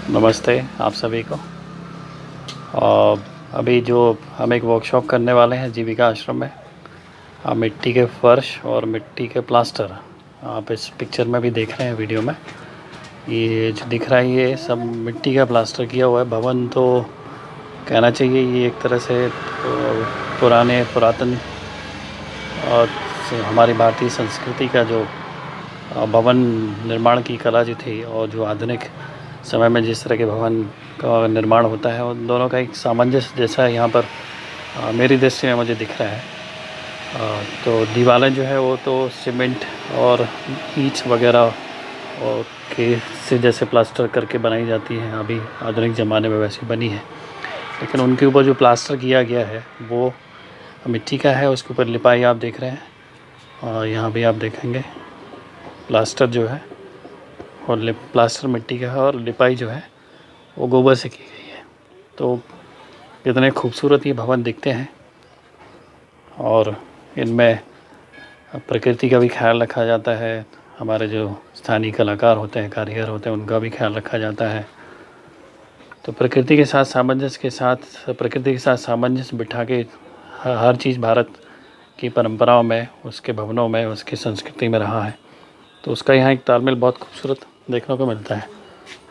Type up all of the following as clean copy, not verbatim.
नमस्ते आप सभी को। और अभी जो हम एक वर्कशॉप करने वाले हैं जीविका आश्रम में। मिट्टी के फर्श और मिट्टी के प्लास्टर आप इस पिक्चर में भी देख रहे हैं, वीडियो में। ये जो दिख रहा है ये सब मिट्टी का प्लास्टर किया हुआ है। भवन तो कहना चाहिए ये एक तरह से पुरातन और हमारी भारतीय संस्कृति का जो भवन निर्माण की कला जो थी और जो आधुनिक समय में जिस तरह के भवन का निर्माण होता है उन दोनों का एक सामंजस्य जैसा यहाँ पर मेरी दृष्टि में मुझे दिख रहा है। तो दीवारें जो है वो तो सीमेंट और ईंट वगैरह और के से जैसे प्लास्टर करके बनाई जाती हैं, अभी आधुनिक ज़माने में वैसी बनी है। लेकिन उनके ऊपर जो प्लास्टर किया गया है वो मिट्टी का है। उसके ऊपर लिपाई आप देख रहे हैं और यहाँ भी आप देखेंगे प्लास्टर जो है और प्लास्टर मिट्टी का है और लिपाई जो है वो गोबर से की गई है। तो कितने खूबसूरत ये भवन दिखते हैं और इनमें प्रकृति का भी ख्याल रखा जाता है। हमारे जो स्थानीय कलाकार होते हैं, कारीगर होते हैं, उनका भी ख्याल रखा जाता है। तो प्रकृति के साथ सामंजस्य बिठा के हर चीज़ भारत की परंपराओं में, उसके भवनों में, उसकी संस्कृति में रहा है। तो उसका यहाँ एक तालमेल बहुत खूबसूरत देखने को मिलता है।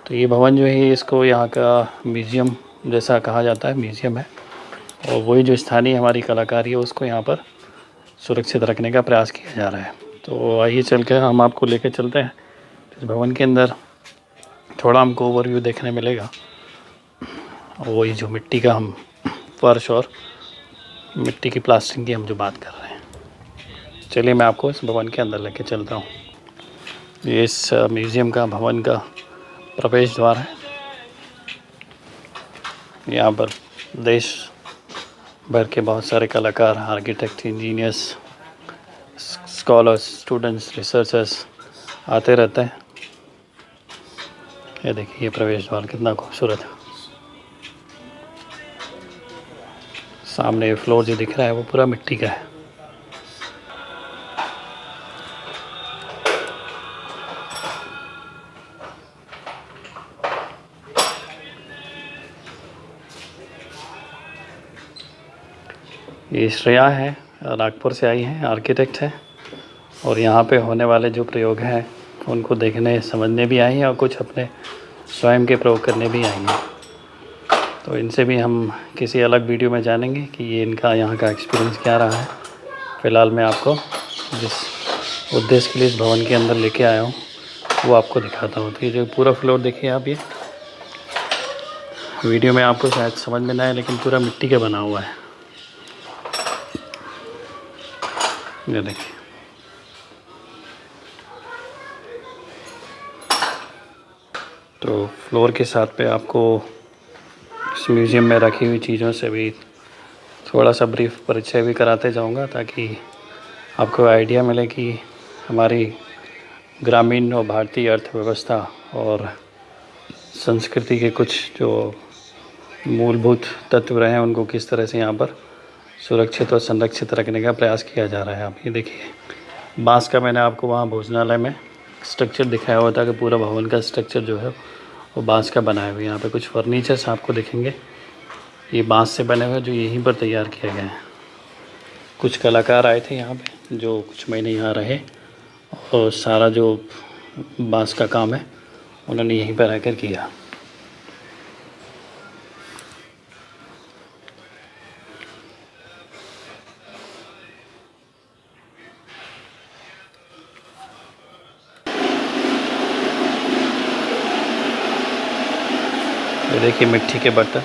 तो ये भवन जो है इसको यहाँ का म्यूज़ियम जैसा कहा जाता है, म्यूज़ियम है। और वही जो स्थानीय हमारी कलाकारी है उसको यहाँ पर सुरक्षित रखने का प्रयास किया जा रहा है। तो आइए चल कर हम आपको लेकर चलते हैं इस भवन के अंदर। थोड़ा हमको ओवरव्यू देखने मिलेगा। वही जो मिट्टी का हम फर्श और मिट्टी की प्लास्टरिंग की हम जो बात कर रहे हैं, चलिए मैं आपको इस भवन के अंदर लेके चलता हूँ। ये इस म्यूज़ियम का भवन का प्रवेश द्वार है। यहाँ पर देश भर के बहुत सारे कलाकार, architect, engineers, scholars, students, researchers आते रहते हैं। ये देखिए ये प्रवेश द्वार कितना खूबसूरत है। सामने फ्लोर जो दिख रहा है वो पूरा मिट्टी का है। ये श्रेया है, नागपुर से आई हैं, आर्किटेक्ट है और यहाँ पे होने वाले जो प्रयोग हैं उनको देखने समझने भी आई हैं और कुछ अपने स्वयं के प्रयोग करने भी आई हैं। तो इनसे भी हम किसी अलग वीडियो में जानेंगे कि ये इनका यहाँ का एक्सपीरियंस क्या रहा है। फ़िलहाल मैं आपको जिस उद्देश्य के लिए इस भवन के अंदर लेके आया हूँ वो आपको दिखाता हूँ। तो ये जो पूरा फ्लोर देखिए आप, ये वीडियो में आपको शायद समझ में ना आए लेकिन पूरा मिट्टी का बना हुआ है। ये देखिए तो फ्लोर के साथ पे आपको इस म्यूज़ियम में रखी हुई चीज़ों से भी थोड़ा सा ब्रीफ परिचय भी कराते जाऊंगा ताकि आपको आइडिया मिले कि हमारी ग्रामीण और भारतीय अर्थव्यवस्था और संस्कृति के कुछ जो मूलभूत तत्व रहे हैं उनको किस तरह से यहाँ पर सुरक्षित और संरक्षित रखने का प्रयास किया जा रहा है। आप ये देखिए बांस का मैंने आपको वहाँ भोजनालय में स्ट्रक्चर दिखाया हुआ था कि पूरा भवन का स्ट्रक्चर जो है वो बांस का बनाया हुआ है। यहाँ पे कुछ फर्नीचर्स आपको दिखेंगे, ये बांस से बने हुए जो यहीं पर तैयार किए गए हैं। कुछ कलाकार आए थे यहाँ पे जो कुछ महीने यहाँ रहे और सारा जो बांस का काम है उन्होंने यहीं पर रहकर किया। ये देखिए मिट्टी के बर्तन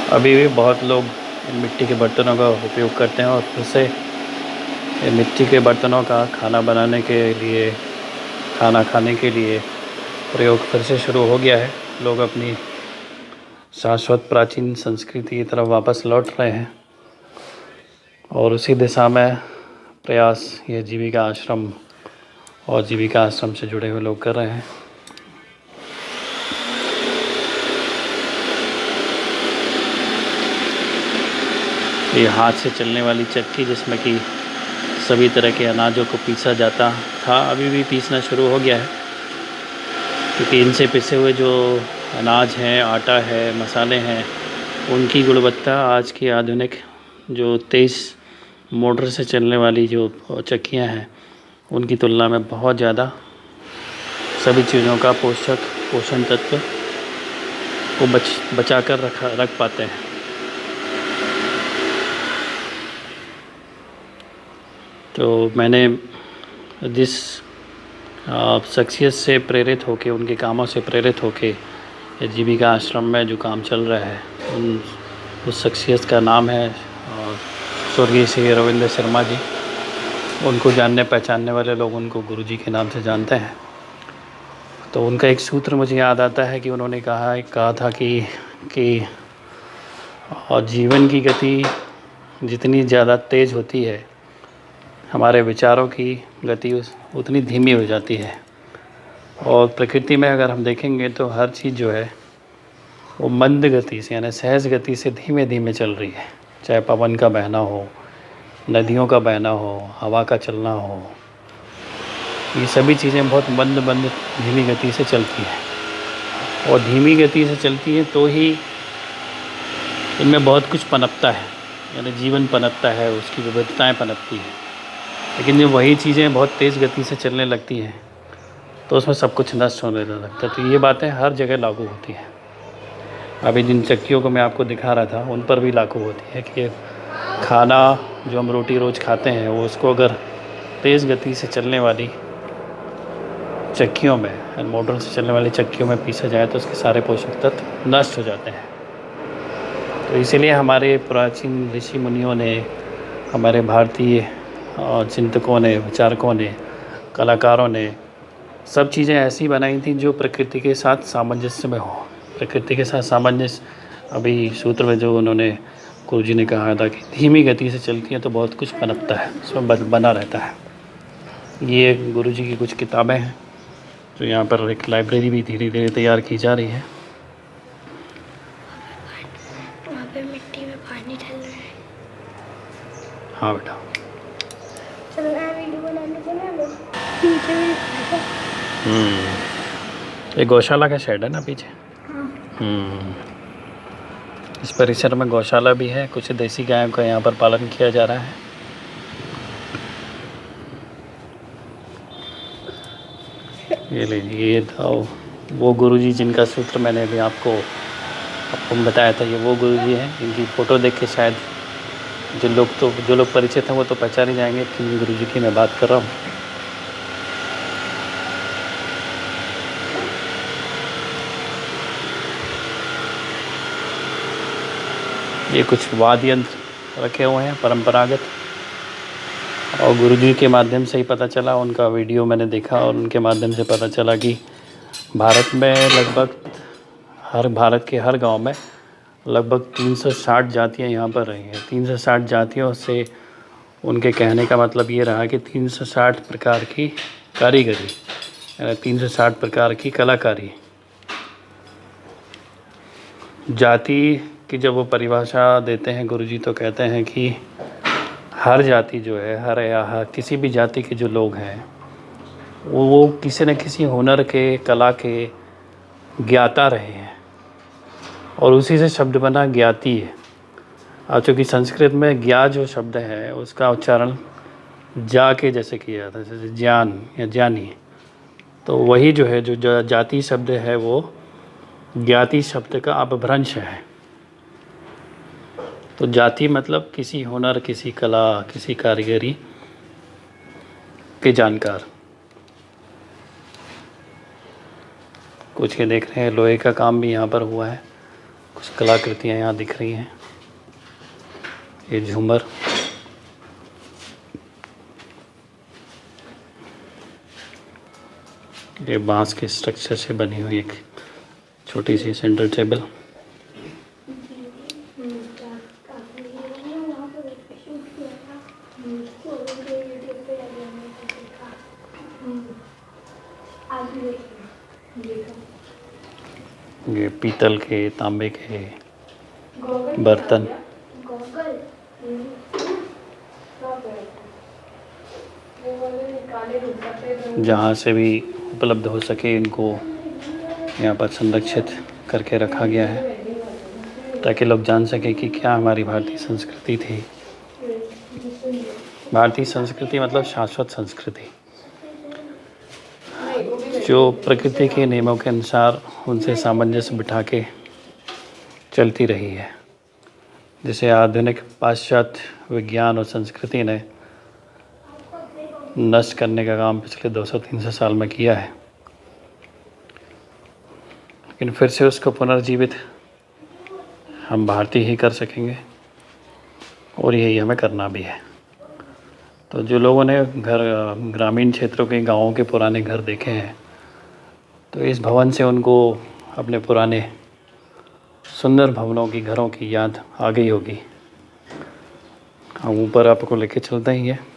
अभी भी बहुत लोग इन मिट्टी के बर्तनों का उपयोग करते हैं और फिर से ये मिट्टी के बर्तनों का खाना बनाने के लिए, खाना खाने के लिए प्रयोग फिर से शुरू हो गया है। लोग अपनी शाश्वत प्राचीन संस्कृति की तरफ वापस लौट रहे हैं और उसी दिशा में प्रयास ये जीविका आश्रम और जीविका आश्रम से जुड़े हुए लोग कर रहे हैं। ये हाथ से चलने वाली चक्की जिसमें कि सभी तरह के अनाजों को पीसा जाता था, अभी भी पीसना शुरू हो गया है क्योंकि इनसे पिसे हुए जो अनाज हैं, आटा है, मसाले हैं, उनकी गुणवत्ता आज की आधुनिक जो तेज़ मोटर से चलने वाली जो चक्कियाँ हैं उनकी तुलना में बहुत ज़्यादा सभी चीज़ों का पोषण तत्व को बचा कर रख पाते हैं। तो मैंने जिस शख्सियत से प्रेरित होके, उनके कामों से प्रेरित होके जीविका आश्रम में जो काम चल रहा है उस शख्सियत का नाम है स्वर्गीय श्री रविंद्र शर्मा जी। उनको जानने पहचानने वाले लोग उनको गुरुजी के नाम से जानते हैं। तो उनका एक सूत्र मुझे याद आता है कि उन्होंने कहा था कि जीवन की गति जितनी ज़्यादा तेज़ होती है, हमारे विचारों की गति उतनी धीमी हो जाती है। और प्रकृति में अगर हम देखेंगे तो हर चीज़ जो है वो मंद गति से, यानी सहज गति से धीमे धीमे चल रही है। चाहे पवन का बहना हो, नदियों का बहना हो, हवा का चलना हो, ये सभी चीज़ें बहुत मंद धीमी गति से चलती हैं। और धीमी गति से चलती हैं तो ही इनमें बहुत कुछ पनपता है, यानी जीवन पनपता है, उसकी विविधताएँ पनपती हैं। लेकिन जब वही चीज़ें बहुत तेज़ गति से चलने लगती हैं तो उसमें सब कुछ नष्ट होने लगता है। तो ये बातें हर जगह लागू होती हैं। अभी जिन चक्कियों को मैं आपको दिखा रहा था उन पर भी लागू होती है कि खाना जो हम रोटी रोज़ खाते हैं वो उसको अगर तेज़ गति से चलने वाली चक्कियों में, मोटर से चलने वाली चक्कियों में पीसा जाए तो उसके सारे पोषक तत्व नष्ट हो जाते हैं। तो इसीलिए हमारे प्राचीन ऋषि मुनियों ने, हमारे भारतीय चिंतकों ने, विचारकों ने, कलाकारों ने सब चीज़ें ऐसी बनाई थी जो प्रकृति के साथ सामंजस्य में हो। प्रकृति के साथ सामंजस्य, अभी सूत्र में जो उन्होंने गुरुजी ने कहा था कि धीमी गति से चलती है तो बहुत कुछ पनपता है, उसमें बना रहता है। ये गुरुजी की कुछ किताबें हैं जो यहाँ पर एक लाइब्रेरी भी धीरे धीरे तैयार की जा रही है। वहाँ पे मिट्टी में पानी चल रहा है। हाँ बेटा, चलो वीडियो बनाने को ना पीछे ये गौशाला का शेड है ना पीछे। हाँ। इस परिसर में गौशाला भी है, कुछ देसी गायों का यहाँ पर पालन किया जा रहा है। ये लीजिए, ये था वो गुरुजी जिनका सूत्र मैंने अभी आपको बताया था। ये वो गुरुजी हैं, इनकी फ़ोटो देख के शायद जो लोग परिचित हैं वो तो पहचान ही जाएंगे कि गुरुजी की मैं बात कर रहा हूँ। ये कुछ वाद्य यंत्र रखे हुए हैं परंपरागत, और गुरुजी के माध्यम से ही पता चला, उनका वीडियो मैंने देखा और उनके माध्यम से पता चला कि भारत में भारत के हर गांव में लगभग 360 जातियां यहाँ पर रही हैं। 360 जातियों से उनके कहने का मतलब ये रहा कि 360 प्रकार की कारीगरी, 360 प्रकार की कलाकारी। जाति की जब वो परिभाषा देते हैं गुरुजी तो कहते हैं कि हर जाति जो है, हर किसी भी जाति के जो लोग हैं वो किसी न किसी हुनर के, कला के ज्ञाता रहे हैं, और उसी से शब्द बना ज्ञाति है। और चूँकि संस्कृत में ज्ञा जो शब्द है उसका उच्चारण जा के जैसे किया जाता है, जैसे ज्ञान या ज्ञानी, तो वही जो है जो जाति शब्द है वो ज्ञाति शब्द का अपभ्रंश है। तो जाति मतलब किसी हुनर, किसी कला, किसी कारीगरी के जानकार। कुछ ये देख रहे हैं लोहे का काम भी यहाँ पर हुआ है, कुछ कलाकृतियाँ यहाँ दिख रही हैं। ये झूमर, ये बांस के स्ट्रक्चर से बनी हुई एक छोटी सी सेंटर टेबल। ये पीतल के, तांबे के बर्तन, जहाँ से भी उपलब्ध हो सके इनको यहाँ पर संरक्षित करके रखा गया है ताकि लोग जान सकें कि क्या हमारी भारतीय संस्कृति थी। भारतीय संस्कृति मतलब शाश्वत संस्कृति, जो प्रकृति के नियमों के अनुसार उनसे सामंजस्य बिठा के चलती रही है, जिसे आधुनिक पाश्चात्य विज्ञान और संस्कृति ने नष्ट करने का काम पिछले 200-300 साल में किया है। लेकिन फिर से उसको पुनर्जीवित हम भारतीय ही कर सकेंगे और यही हमें करना भी है। तो जो लोगों ने ग्रामीण क्षेत्रों के गाँवों के पुराने घर देखे हैं, तो इस भवन से उनको अपने पुराने सुंदर भवनों की, घरों की याद आ गई होगी। हम ऊपर आपको लेके चलते ही हैं।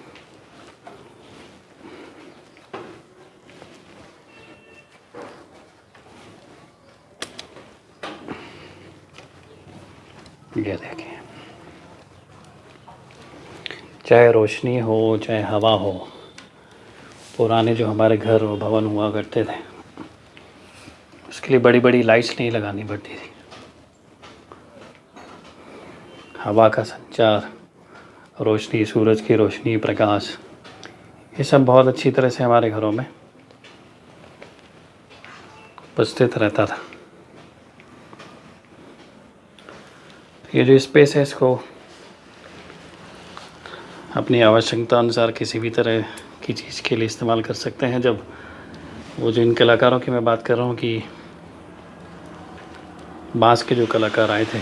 ये देखिए, चाहे रोशनी हो चाहे हवा हो, पुराने जो हमारे घर और भवन हुआ करते थे उसके लिए बड़ी बड़ी लाइट्स नहीं लगानी पड़ती थी। हवा का संचार, रोशनी, सूरज की रोशनी, प्रकाश, ये सब बहुत अच्छी तरह से हमारे घरों में उपस्थित रहता था। ये जो स्पेस है इसको अपनी आवश्यकता अनुसार किसी भी तरह की चीज़ के लिए इस्तेमाल कर सकते हैं। जब वो जो इन कलाकारों की मैं बात कर रहा हूँ कि बांस के जो कलाकार आए थे,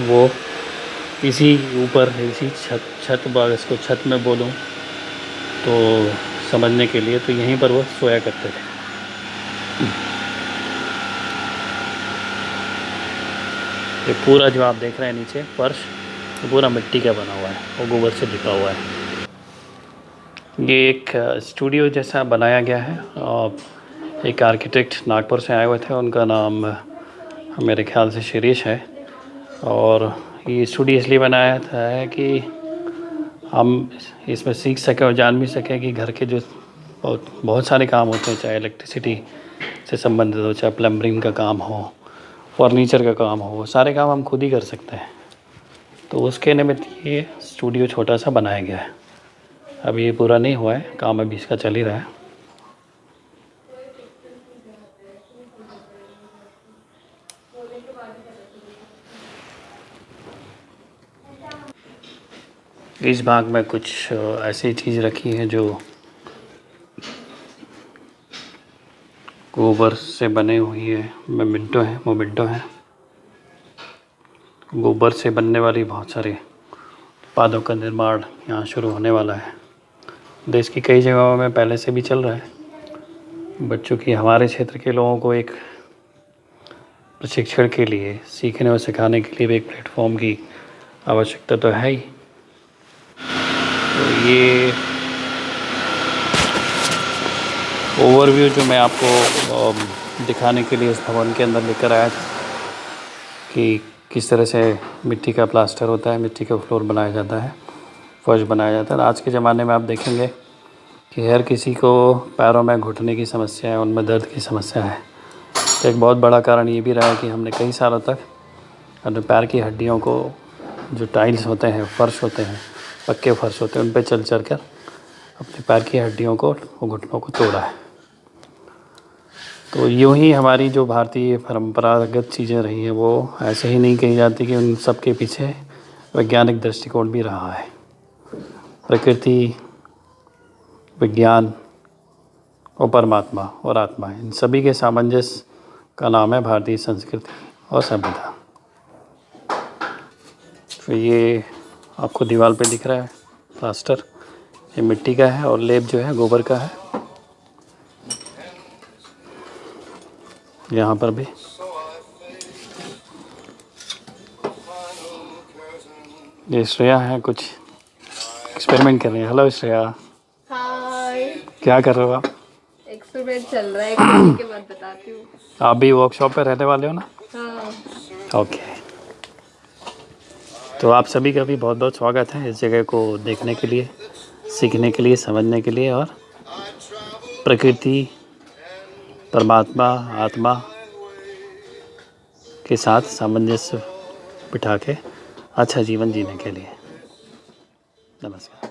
वो इसी ऊपर इसी छत इसको छत में बोलूँ तो समझने के लिए, तो यहीं पर वो सोया करते थे। ये पूरा जो आप देख रहे हैं नीचे फर्श, तो पूरा मिट्टी का बना हुआ है और गोबर से लिपा हुआ है। ये एक स्टूडियो जैसा बनाया गया है और एक आर्किटेक्ट नागपुर से आए हुए थे, उनका नाम मेरे ख्याल से शिरीष है। और ये स्टूडियो इसलिए बनाया था है कि हम इसमें सीख सकें और जान भी सकें कि घर के जो बहुत सारे काम होते हैं, चाहे इलेक्ट्रिसिटी से संबंधित हो, चाहे प्लम्बरिंग का काम हो, फर्नीचर का काम हो, सारे काम हम खुद ही कर सकते हैं। तो उसके निमित्त ये स्टूडियो छोटा सा बनाया गया है। अभी ये पूरा नहीं हुआ है, काम अभी इसका चल ही रहा है। इस भाग में कुछ ऐसी चीज़ रखी है जो गोबर से बने हुई है, मोमेंटो है। गोबर से बनने वाली बहुत सारे उत्पादों का निर्माण यहाँ शुरू होने वाला है। देश की कई जगहों में पहले से भी चल रहा है। बच्चों की, हमारे क्षेत्र के लोगों को एक प्रशिक्षण के लिए, सीखने और सिखाने के लिए भी एक प्लेटफॉर्म की आवश्यकता तो है ही। तो ये ओवरव्यू जो मैं आपको दिखाने के लिए इस भवन के अंदर लेकर आया था कि किस तरह से मिट्टी का प्लास्टर होता है, मिट्टी का फ्लोर बनाया जाता है, फर्श बनाया जाता है। आज के ज़माने में आप देखेंगे कि हर किसी को पैरों में घुटने की समस्या है, उनमें दर्द की समस्या है। तो एक बहुत बड़ा कारण ये भी रहा है कि हमने कई सालों तक अपने पैर की हड्डियों को, जो टाइल्स होते हैं, फर्श होते हैं, पक्के फर्श होते हैं, उन पर चल कर अपने पैर की हड्डियों को, घुटनों को तोड़ा है। तो यूँ ही हमारी जो भारतीय परंपरागत चीज़ें रही हैं, वो ऐसे ही नहीं कही जाती कि उन सब के पीछे वैज्ञानिक दृष्टिकोण भी रहा है। प्रकृति, विज्ञान और परमात्मा और आत्मा, इन सभी के सामंजस्य का नाम है भारतीय संस्कृति और सभ्यता। तो ये आपको दीवार पे दिख रहा है प्लास्टर, ये मिट्टी का है और लेप जो है गोबर का है। यहाँ पर भी ये श्रेया है, कुछ एक्सपेरिमेंट कर रही है। हेलो श्रेया। हाय। क्या कर रहे हो आप? एक्सपेरिमेंट चल रहा है, करने के बाद बताती हूँ। आप भी वर्कशॉप पे रहने वाले हो ना? हाँ। ओके। तो आप सभी का भी बहुत बहुत स्वागत है इस जगह को देखने के लिए, सीखने के लिए, समझने के लिए और प्रकृति, परमात्मा, आत्मा के साथ सामंजस्य बिठा के अच्छा जीवन जीने के लिए। नमस्कार।